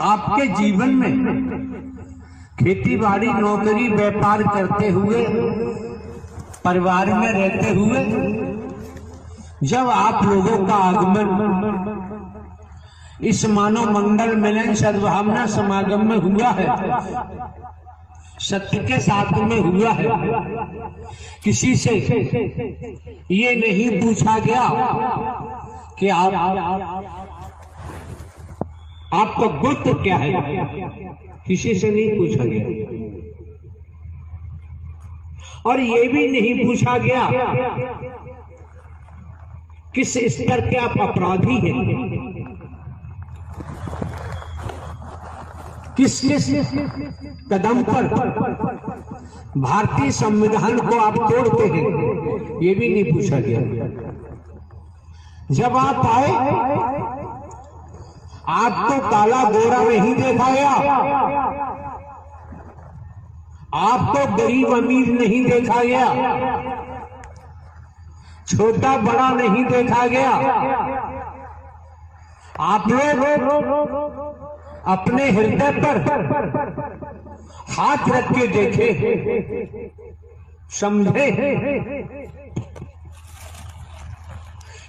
आपके जीवन में खेती बाड़ी नौकरी व्यापार करते हुए परिवार में रहते हुए जब आप लोगों का आगमन इस मानव मंगल मिलन सद्भावना समागम में हुआ है, सत्य के साथ में हुआ है, किसी से ये नहीं पूछा गया कि आपका गुप्त क्या है, किसी से नहीं पूछा गया। और ये भी नहीं पूछा गया किस स्तर के आप अपराधी हैं, किस कदम पर भारतीय संविधान को आप तोड़ते हैं, ये भी नहीं पूछा गया। जब आप आए आपको काला गोरा नहीं देखा गया, आपको गरीब अमीर नहीं देखा गया, छोटा बड़ा नहीं देखा गया। आप लोग अपने हृदय पर हाथ रख के देखे, समझे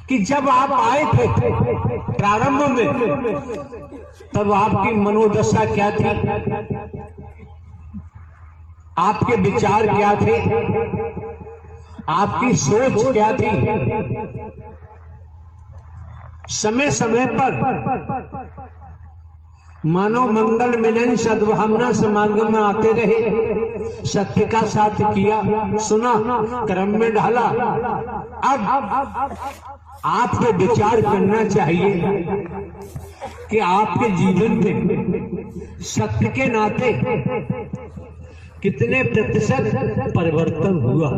कि जब आप आए थे प्रारंभ में तब आपकी मनोदशा क्या थी, आपके विचार क्या थे, आपकी सोच क्या थी। समय समय पर मानव मंगल मिलन सद्भावना समागम में आते रहे, सत्य का साथ किया, सुना, कर्म में ढाला। अब आपको विचार करना चाहिए कि आपके जीवन में सत्य के नाते कितने प्रतिशत परिवर्तन हुआ।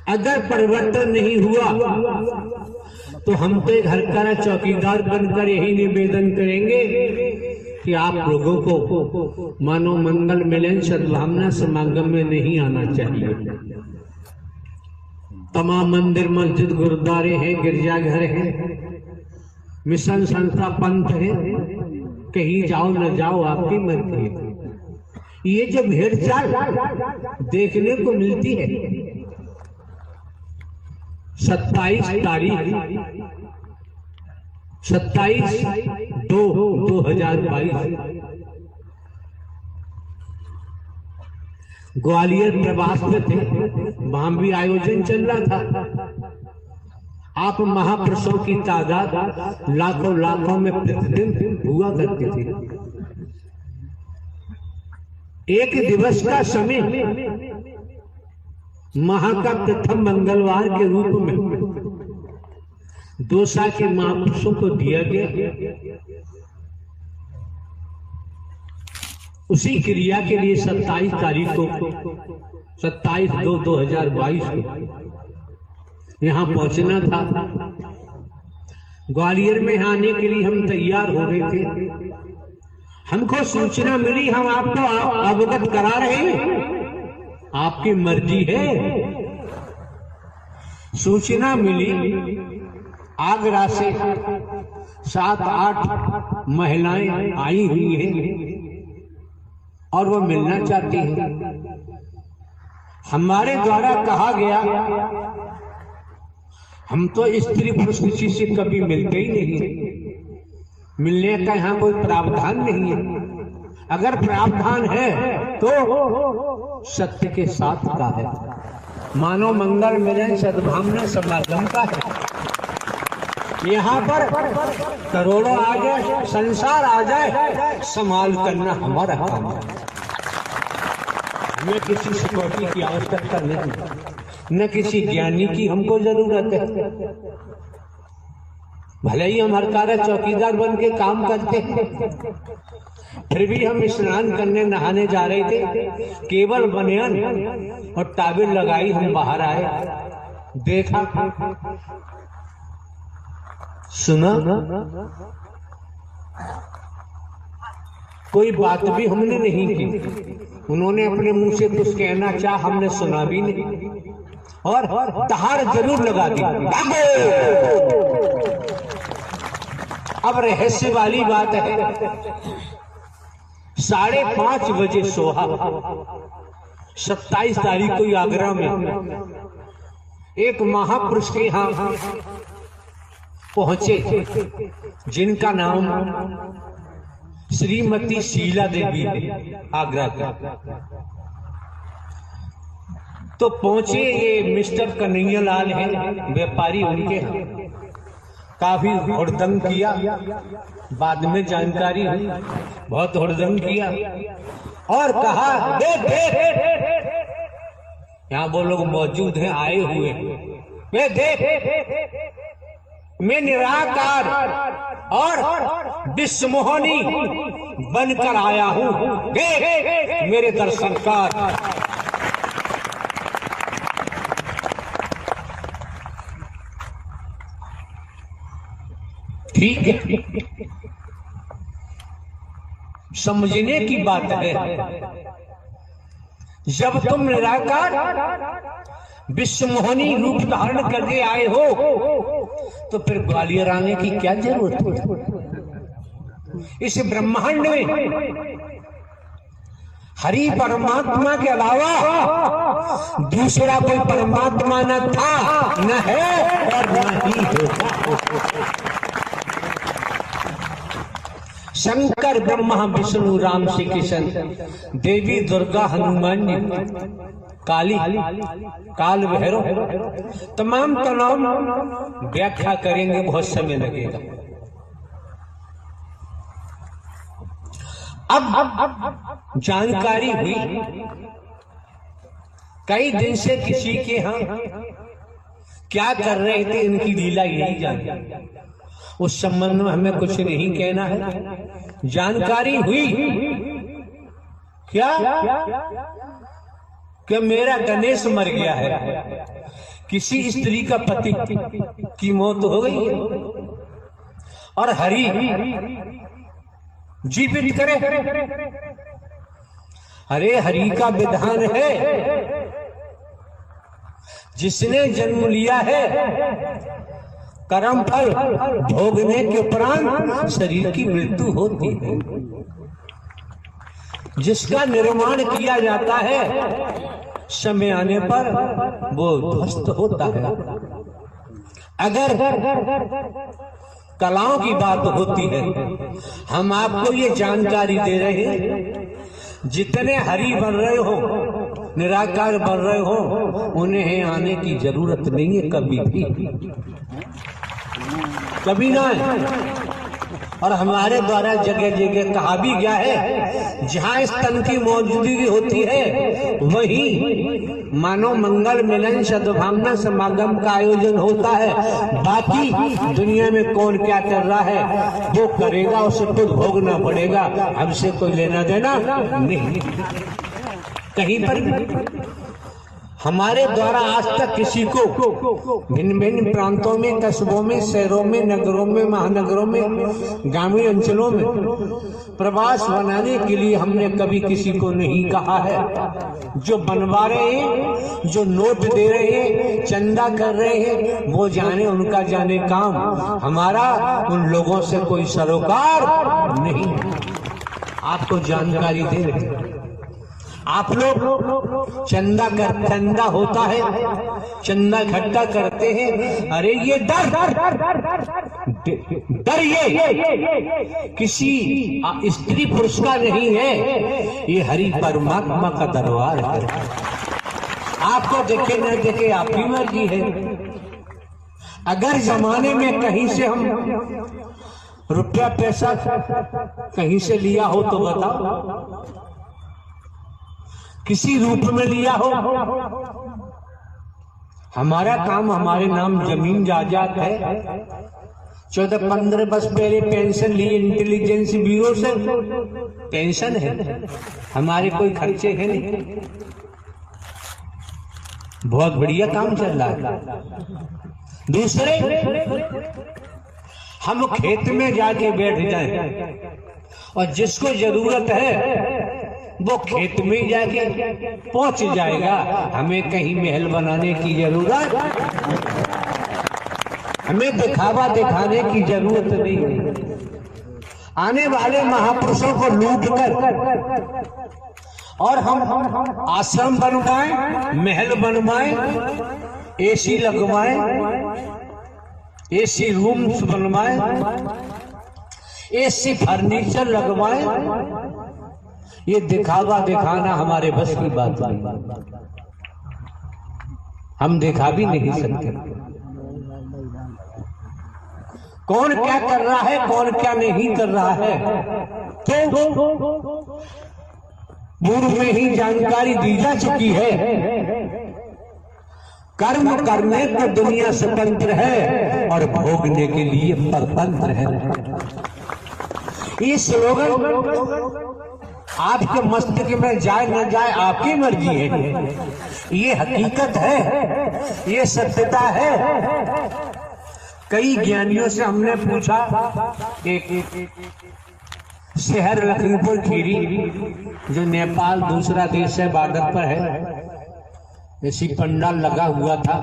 अगर परिवर्तन नहीं हुआ तो हम तो घर का चौकीदार बनकर यही निवेदन करेंगे कि आप लोगों को मानव मंगल मिलन सद्भावना समागम में नहीं आना चाहिए। तमाम मंदिर मस्जिद गुरुद्वारे हैं, गिरजाघर हैं, मिशन संस्था पंथ है, कहीं जाओ न जाओ आपकी मर्जी है। ये जो भेड़चाल देखने को मिलती है 27/2/2022 ग्वालियर प्रवास में थे, वहां भी आयोजन चल रहा था। आप महापुरुषों की तादाद लाखों लाखों में प्रतिदिन हुआ करती थी। एक दिवस का समय माह का प्रथम मंगलवार के रूप में दोसा के महापुरुषों को दिया गया। उसी क्रिया के लिए 27 तारीख को 27/2/2022 को यहाँ पहुंचना था। ग्वालियर में आने के लिए हम तैयार हो गए थे। हमको सूचना मिली, हम आपको अवगत करा रहे हैं, आपकी मर्जी है। सूचना मिली आगरा से 7-8 महिलाएं आई हुई हैं और वो मिलना चाहती हैं। हमारे द्वारा कहा गया हम तो स्त्री पुरुष किसी से कभी मिलते ही नहीं, मिलने का यहाँ कोई प्रावधान नहीं है। अगर प्रावधान है तो सत्य के साथ का है, मानव मंगल मिलन सद्भावना समागम का है। यहाँ पर करोड़ों आ जाए, संसार आ जाए, संभाल करना हमारा काम है। हमें किसी सिक्योरिटी की आवश्यकता नहीं, न किसी ज्ञानी की हमको जरूरत है। भले ही हम हरकारा चौकीदार बन के काम करते हैं, फिर भी हम स्नान करने नहाने जा रहे थे, केवल बनियान और टाबिल लगाई हम बाहर आए, देखा, सुना, कोई बात भी हमने नहीं की। उन्होंने अपने मुंह से कुछ कहना चाहा, हमने सुना भी नहीं और दहाड़ जरूर लगा दी। अब रहस्य वाली बात है, 5:30 बजे सोहा 27 तारीख को आगरा में एक महापुरुष के यहाँ पहुंचे जिनका नाम श्रीमती शीला देवी है, आगरा का। तो पहुंचे, ये मिस्टर कन्हैया लाल है, व्यापारी, उनके यहाँ काफी हुड़दंग किया। बाद में जानकारी हुई बहुत हुड़दंग किया और कहा देख यहाँ वो लोग मौजूद हैं, आए हुए, वे देख मैं निराकार और विश्वमोहनी बनकर आया हूं, देख मेरे दर्शन कर। ठीक है, समझने की बात है। जब तुम निराकार विश्वमोहनी रूप धारण करके आए हो तो फिर ग्वालियर आने की क्या जरूरत है? इस ब्रह्मांड में हरि परमात्मा के अलावा दूसरा कोई परमात्मा न था, न है और न ही होगा। शंकर, ब्रह्मा, विष्णु, राम, श्री कृष्ण, देवी दुर्गा, हनुमान जी, काली, काल भैरव, तमाम व्याख्या करेंगे, बहुत समय लगेगा। अब जानकारी हुई कई दिन से किसी के यहाँ क्या कर रहे थे, इनकी लीला यही जानी। उस संबंध में हमें कुछ नहीं कहना है। जानकारी हुई क्या कि मेरा गणेश मर गया है, किसी स्त्री का पति की मौत हो गई है और हरि जीवित करे। अरे हरि का विधान है, जिसने जन्म लिया है कर्म फल भोगने के उपरांत शरीर की मृत्यु होती है। जिसका निर्माण किया जाता है समय आने पर वो ध्वस्त होता है। अगर कलाओं की बात होती है, हम आपको ये जानकारी दे रहे हैं, जितने हरि बन रहे हो, निराकार बन रहे हो, उन्हें आने की जरूरत नहीं है, कभी भी, कभी ना है। और हमारे द्वारा जगह जगह कहा भी गया है, जहाँ स्तन की मौजूदगी होती है वहीं मानव मंगल मिलन सद्भावना समागम का आयोजन होता है। बाकी दुनिया में कौन क्या कर रहा है वो करेगा, उसे खुद भोगना पड़ेगा, हमसे कोई लेना देना नहीं। कहीं पर भी हमारे द्वारा आज तक किसी को भिन्न भिन्न प्रांतों में, कस्बों में, शहरों में, नगरों में, महानगरों में, ग्रामीण अंचलों में प्रवास बनाने के लिए हमने कभी किसी को नहीं कहा है। जो बनवा रहे हैं, जो नोट दे रहे हैं, चंदा कर रहे हैं, वो जाने, उनका जाने काम। हमारा उन लोगों से कोई सरोकार नहीं। आपको जानकारी दे रहे हैं, आप लोग चंदा होता है, चंदा इकट्ठा करते हैं। अरे ये डर ये किसी स्त्री पुरुष का नहीं है, ये हरि परमात्मा का दरबार है। आपको देखे न देखे आपकी मर्जी है। अगर जमाने में कहीं से हम रुपया पैसा कहीं से लिया हो तो बताओ, किसी रूप में लिया हो। हमारा काम, हमारे नाम जमीन जायदाद है। 14-15 वर्ष पहले पेंशन ली इंटेलिजेंस ब्यूरो से, पेंशन है, हमारे कोई खर्चे हैं नहीं, बहुत बढ़िया काम चल रहा है। दूसरे, हम खेत में जाके बैठ जाएं और जिसको जरूरत है वो खेत में जाके पहुंच जाएगा, हमें कहीं महल बनाने की जरूरत। हमें दिखावा दिखाने की जरूरत नहीं है। आने वाले महापुरुषों को लूट कर और हम आश्रम बनवाएं, महल बनवाएं, एसी लगवाएं, एसी रूम्स बनवाएं, एसी फर्नीचर लगवाएं, ये दिखावा दिखाना हमारे बस की बात नहीं। हम दिखा भी नहीं सकते। कौन क्या कर रहा है, कौन क्या नहीं कर रहा है, तो पूर्व में ही जानकारी दी जा चुकी है। कर्म करने की दुनिया स्वतंत्र है और भोगने के लिए परतंत्र है। ये स्लोगन आपके मस्तिष्क में जाए न जाए आपकी मर्जी है। ये हकीकत है, ये सत्यता है। कई ज्ञानियों से हमने पूछा, एक शहर लखीमपुर खीरी जो नेपाल दूसरा देश है, बॉर्डर पर है, ऐसी पंडाल लगा हुआ था।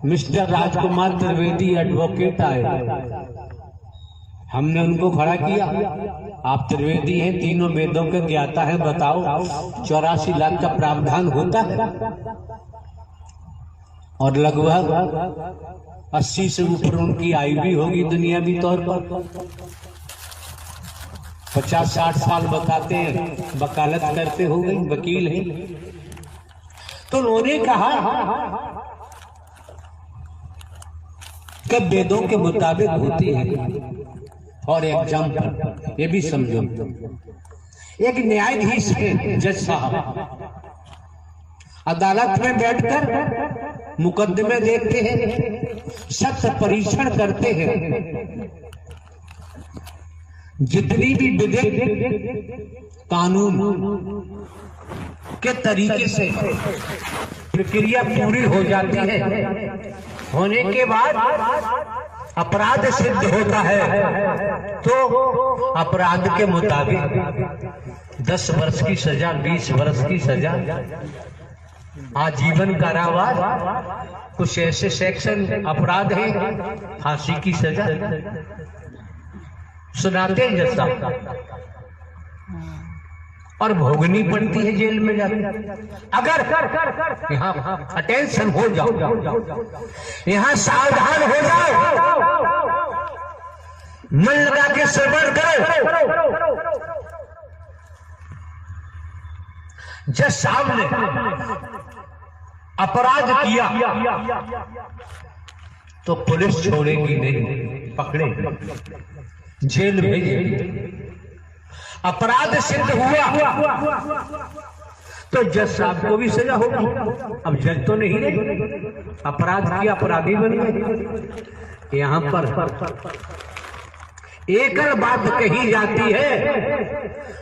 मिस्टर राजकुमार त्रिवेदी एडवोकेट आए। हमने उनको खड़ा किया, आप त्रिवेदी हैं, तीनों वेदों के ज्ञाता हैं, बताओ 84 लाख का प्रावधान होता है और लगभग 80 से ऊपर उनकी आयु भी होगी दुनियावी तौर पर। 50-60 साल बताते हैं, वकालत करते हो गई, वकील हैं। तो उन्होंने कहा कि वेदों के मुताबिक होती है। और एग्जाम्पल ये भी समझो, एक न्यायाधीश है, जज साहब अदालत में बैठकर मुकदमे देखते हैं, सत्य परीक्षण करते हैं। जितनी भी विधिक कानून के तरीके से प्रक्रिया पूरी हो जाती है, होने के बाद अपराध सिद्ध होता है, तो अपराध के मुताबिक 10 वर्ष की सजा, 20 वर्ष की सजा, आजीवन कारावास, कुछ ऐसे सेक्शन अपराध हैं फांसी की सजा सुनाते हैं जैसा, और भोगनी पड़ती है जेल में जाकर। अगर यहाँ अटेंशन हो जाओ, यहाँ सावधान हो जाओ, मन लगा के श्रवण करो। जज साहब ने अपराध किया तो पुलिस छोड़ेगी नहीं, पकड़ेगी, जेल भेजेगी। अपराध सिद्ध हुआ तो जज साहब को भी सजा होगी। अब जज तो नहीं रहे, अपराध किया, अपराधी बन गए। यहाँ पर एक बात कही जाती है,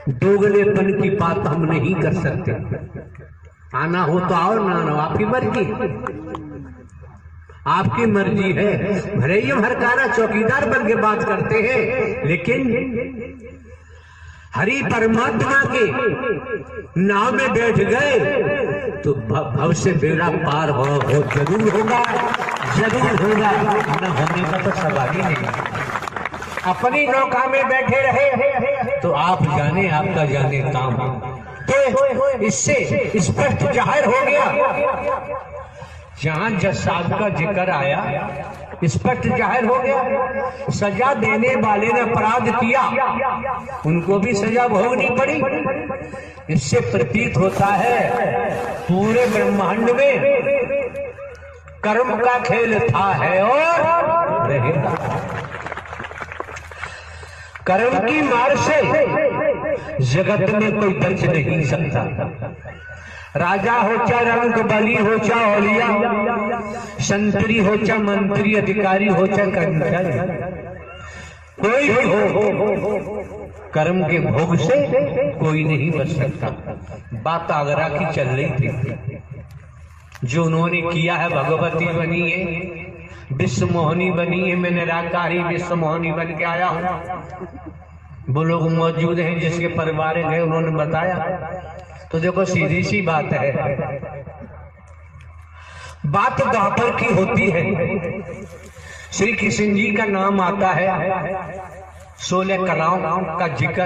दोगलेपन की बात हम नहीं कर सकते। आना हो तो आओ, ना आना आपकी मर्जी, आपकी मर्जी है। भले ही हम हरकारा चौकीदार बन के बात करते हैं, लेकिन हरि परमात्मा के नाव में बैठ गए तो भव से बेड़ा पार हो जरूर होगा, जरूर होगा। न होने का तो सवाल ही नहीं। अपनी नौका में बैठे रहे तो आप जाने, आपका जाने काम। तो इससे स्पष्ट जाहिर हो गया, जहां जज साहब का जिक्र आया, स्पष्ट जाहिर हो गया, सजा देने वाले ने अपराध किया, उनको भी सजा भोगनी पड़ी। इससे प्रतीत होता है पूरे ब्रह्मांड में कर्म का खेल था, है और रहेगा। कर्म की मार से जगत में कोई बच नहीं सकता। राजा हो चा रंग बली हो चा औलिया, संतरी हो चा मंत्री, अधिकारी हो चा कर्मचारी, कोई भी हो कर्म के भोग से कोई नहीं बच सकता। बात आगरा की चल रही थी, जो उन्होंने किया है, भगवती बनी है, विश्व मोहनी बनी है, मैं निराकारी विश्व मोहनी बन के आया हूं। वो लोग मौजूद हैं जिसके परिवार गए, उन्होंने बताया। तो देखो सीधी सी बात है, बात द्वापर की होती है। श्री कृष्ण जी का नाम आता है, 16 कलाओं का जिक्र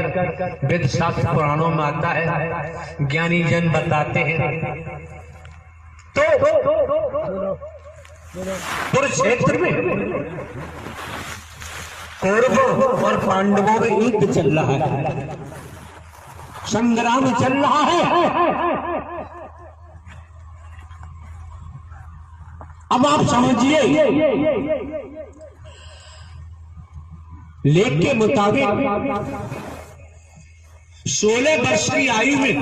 वेद शास्त्र पुराणों में आता है, ज्ञानी जन बताते हैं। तो कुरुक्षेत्र में कौरवों और पांडवों में युद्ध चल रहा है, संग्राम चल रहा है। अब आप समझिए, लेख के मुताबिक 16 वर्ष की आयु में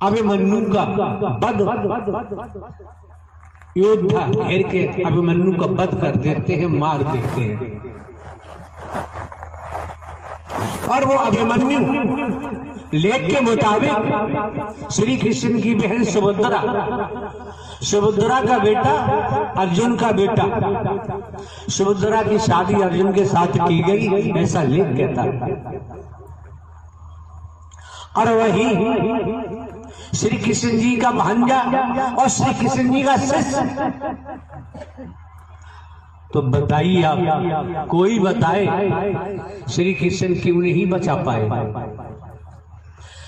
अभिमन्यु का वध, योद्धा घेर के अभिमन्यु का वध कर देते हैं, मार देते हैं। और वो अभिमन्यु लेख के मुताबिक श्री कृष्ण की बहन सुभद्रा, सुभद्रा का बेटा अर्जुन का बेटा, सुभद्रा की शादी अर्जुन के साथ की गई, ऐसा लेख कहता है। और वही श्री कृष्ण जी का भांजा और श्री कृष्ण जी का शिष्य। तो बताइए आप, कोई बताए श्री कृष्ण क्यों नहीं बचा पाए?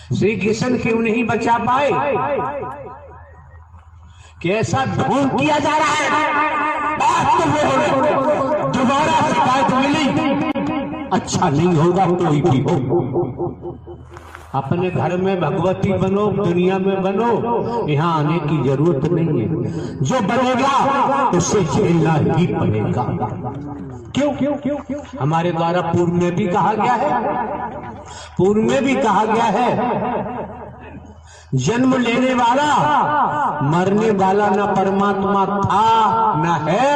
श्री कृष्ण क्यों नहीं बचा पाए? कैसा ढोंग किया जा रहा है? बात तो वो हो, दोबारा शिकायत मिली, अच्छा नहीं होगा कोई भी हो। अपने घर में भगवती बनो, दुनिया में बनो, यहाँ आने की जरूरत नहीं है। जो बनेगा उसे झेलना ही पड़ेगा। क्यों क्यों क्यों क्यों? हमारे द्वारा पूर्व में भी कहा गया है, पूर्व में भी कहा गया है, जन्म लेने वाला मरने वाला न परमात्मा था, न है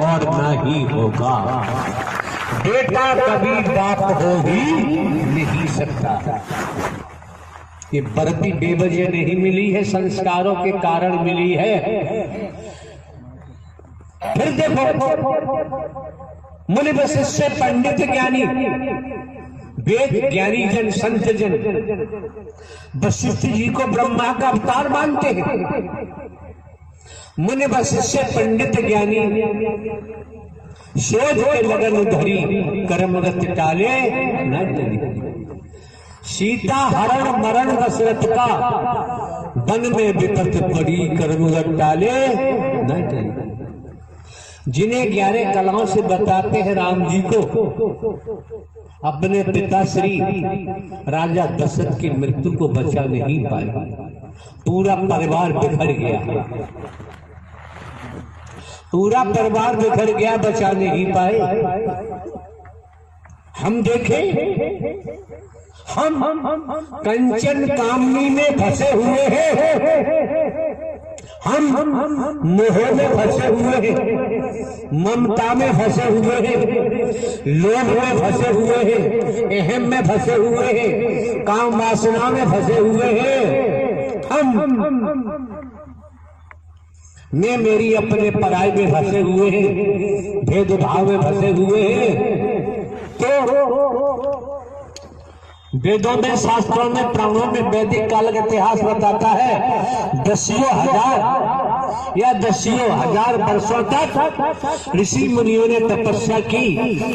और न ही होगा। बेटा कभी बाप हो ही नहीं सकता। ये बरती बेवजह नहीं मिली है, संस्कारों के कारण मिली है। फिर देखो, मुनि वशिष्ठ पंडित ज्ञानी, वेद ज्ञानी जन, संत जन वशिष्ठ जी को ब्रह्मा का अवतार मानते हैं। मुनि वशिष्ठ पंडित ज्ञानी शोध के लगन धरी, कर्मरत टाले न टली। सीता हरण मरण दशरथ का, वन में विपत पड़ी, कर्मरत टाले न टली। जिन्हें 11 कलाओं से बताते हैं राम जी को, अपने पिता श्री राजा दशरथ की मृत्यु को बचा नहीं पाए, पूरा परिवार बिखर गया, पूरा परिवार बिखर गया, बचा नहीं पाए। हम देखें, हम कंचन कामनी में फंसे हुए हैं, हम मोह में फंसे हुए हैं, ममता में फंसे हुए हैं, लोभ में फंसे हुए हैं, अहम में फंसे हुए हैं, काम वासना में फंसे हुए हैं। हम मैं मेरी अपने पराई में फंसे हुए हैं, भेदभाव में फंसे हुए हैं। तो वेदों में, शास्त्रों में, पुराणों में वैदिक काल का इतिहास बताता है, दसियों हजार या दसियों हजार वर्षों तक ऋषि मुनियों ने तपस्या की,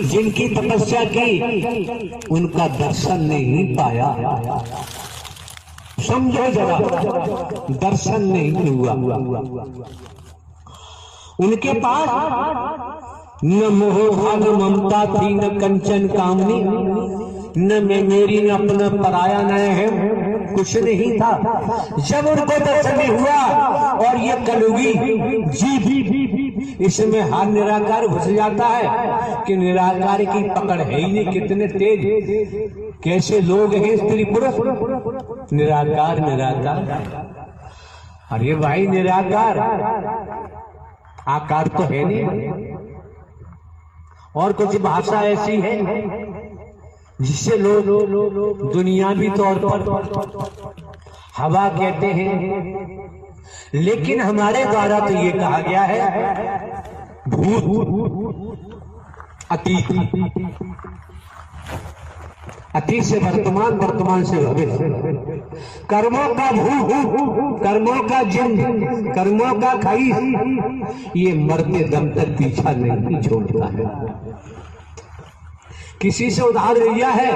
जिनकी तपस्या की उनका दर्शन नहीं पाया। समझो जरा, दर्शन नहीं हुआ। उनके पास न मोह भाग ममता थी, न कंचन कामनी, न मैं मेरी, न अपना पराया, न है, कुछ नहीं था। जब उनको दर्शन हुआ और ये कलयुगी जीव इसमें हाथ निराकार घुस जाता है कि निराकार की पकड़ है ही नहीं। कितने तेज, कैसे लोग हैं स्त्री पुरुष, निराकार निराकार। अरे भाई निराकार, आकार तो है नहीं। और कुछ भाषा ऐसी है जिससे लोग दुनियावी तौर पर हवा कहते हैं, लेकिन हमारे द्वारा तो ये कहा गया है भूत, अतीत। अतीत से वर्तमान, वर्तमान से भविष्य, कर्मों का भूत, कर्मों का जिन, कर्मों का खाई, ये मरते दम तक पीछा नहीं छोड़ता है। किसी से उधार लिया है,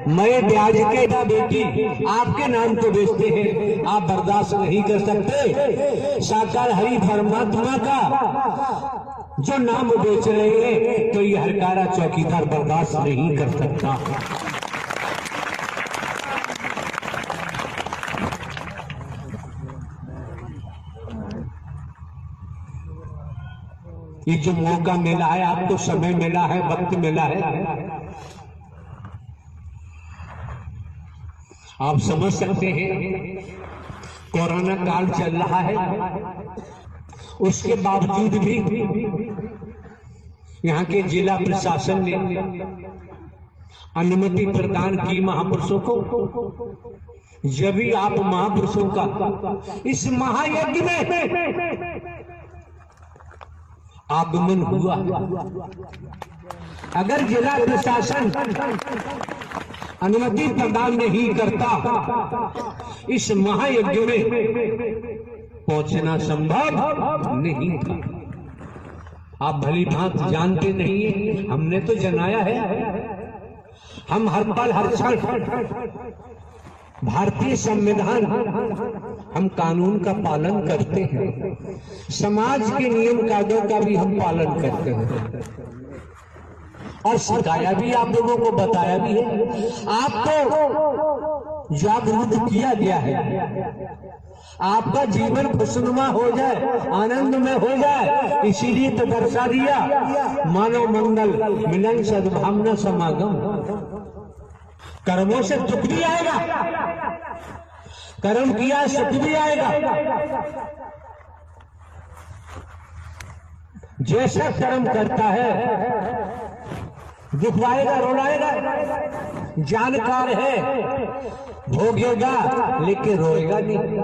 मैं ब्याज के बेटी आपके नाम पे बेचते हैं, आप बर्दाश्त नहीं कर सकते। साकार हरि परमात्मा का जो नाम बेच रहे हैं, तो ये हरकारा चौकीदार बर्दाश्त नहीं कर सकता। ये जो मौका मिला है आपको, समय मिला है, वक्त मिला है, आप समझ सकते हैं कोरोना काल चल रहा है, उसके बावजूद भी यहाँ के जिला प्रशासन ने अनुमति प्रदान की महापुरुषों को। जब भी आप महापुरुषों का इस महायज्ञ में आगमन हुआ, अगर जिला प्रशासन अनुमति प्रदान नहीं करता, इस महायज्ञ में पहुंचना संभव नहीं था। आप भली भांति जानते नहीं है, हमने तो जनाया है। हम हर पल हर क्षण भारतीय संविधान, हम कानून का पालन करते हैं, समाज के नियम कायदों का भी हम पालन करते हैं, और सिखाया भी, आप लोगों को बताया भी है, आपको जागरूक किया गया है। आपका जीवन खुशनुमा हो जाए, आनंद में हो जाए, इसीलिए तो दर्शा दिया मानव मंगल मिलन सद्भावना समागम। कर्मों से दुख भी आएगा, कर्म किया सुख भी आएगा। जैसा कर्म करता है दुख आएगा, रोलाएगा। जानकार है भोगेगा लेकिन रोएगा नहीं,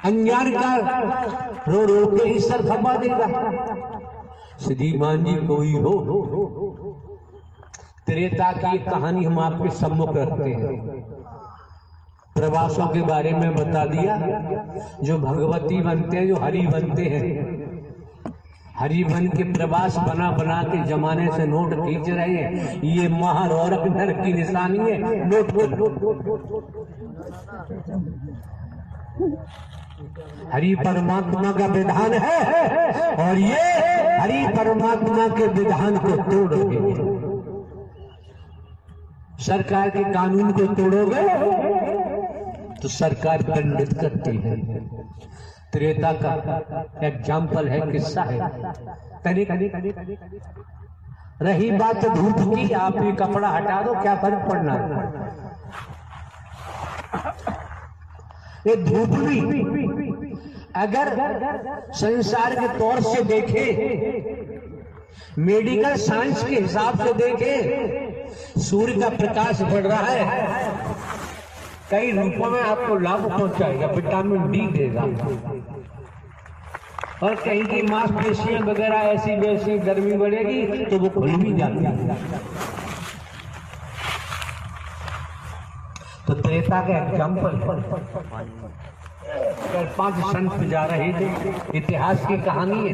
अनजान का रो रो के ही सर खपा देगा। श्रीमान जी कोई हो, त्रेता की कहानी हम आपके सम्मुख रखते हैं। प्रवासों के बारे में बता दिया, जो भगवती बनते हैं, जो हरि बनते हैं, हरि बन के प्रवास बना बना के जमाने से नोट खींच रहे हैं। ये महारौरक नर की निशानी है। नोट हरि परमात्मा का विधान है, और ये हरि परमात्मा के विधान को तोड़ोगे, सरकार के कानून को तोड़ोगे तो सरकार दंडित करती है। त्रेता का एग्जाम्पल है, किस्सा है। रही बात धूप की, आप ये कपड़ा हटा दो, क्या फर्क पड़ना है। ये धूप भी अगर संसार के तौर से देखे, मेडिकल साइंस के हिसाब से देखे, सूर्य का प्रकाश बढ़ रहा है, कई रूपों में आपको लाभ पहुंचाएगा, विटामिन डी देगा, और कहीं की मांसपेशियां वगैरह ऐसी वैसी गर्मी बढ़ेगी तो वो खुल भी जाती है। तो त्रेता का एग्जाम्पल, 5 संत जा रहे थे, इतिहास की कहानी है।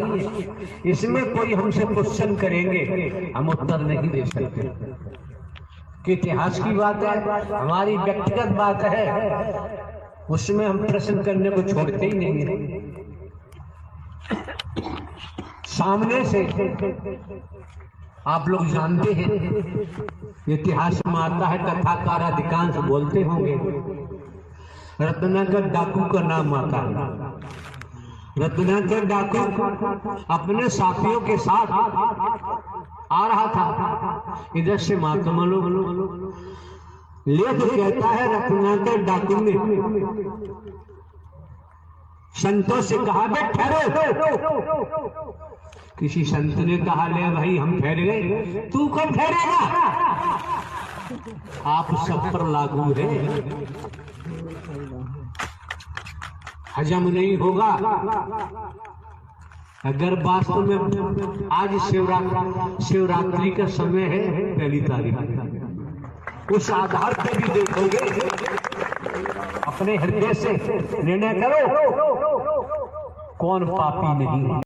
इसमें कोई हमसे क्वेश्चन करेंगे, हम उत्तर नहीं दे सकते कि इतिहास की बात है, हमारी व्यक्तिगत बात है, उसमें हम प्रश्न करने को छोड़ते ही नहीं है। सामने से आप लोग जानते हैं, इतिहास में आता है, कथाकार अधिकांश बोलते होंगे, रत्नाकर डाकू का नाम आता है। रत्नाकर डाकू अपने साथियों के साथ आ रहा था, इधर से महात्मा लोग लेख कहता है, रत्नाकर डाकू ने संतों से कहा, बे ठहरो। किसी संत ने कहा, ले भाई हम ठहर गए, तू कब ठहरेगा, आप सब पर लागू है, हजम नहीं होगा, अगर वास्तव में आज शिवरात्रि का समय है, पहली तारीख, उस आधार पर भी देखोगे, अपने हृदय से निर्णय करो कौन पापी नहीं है।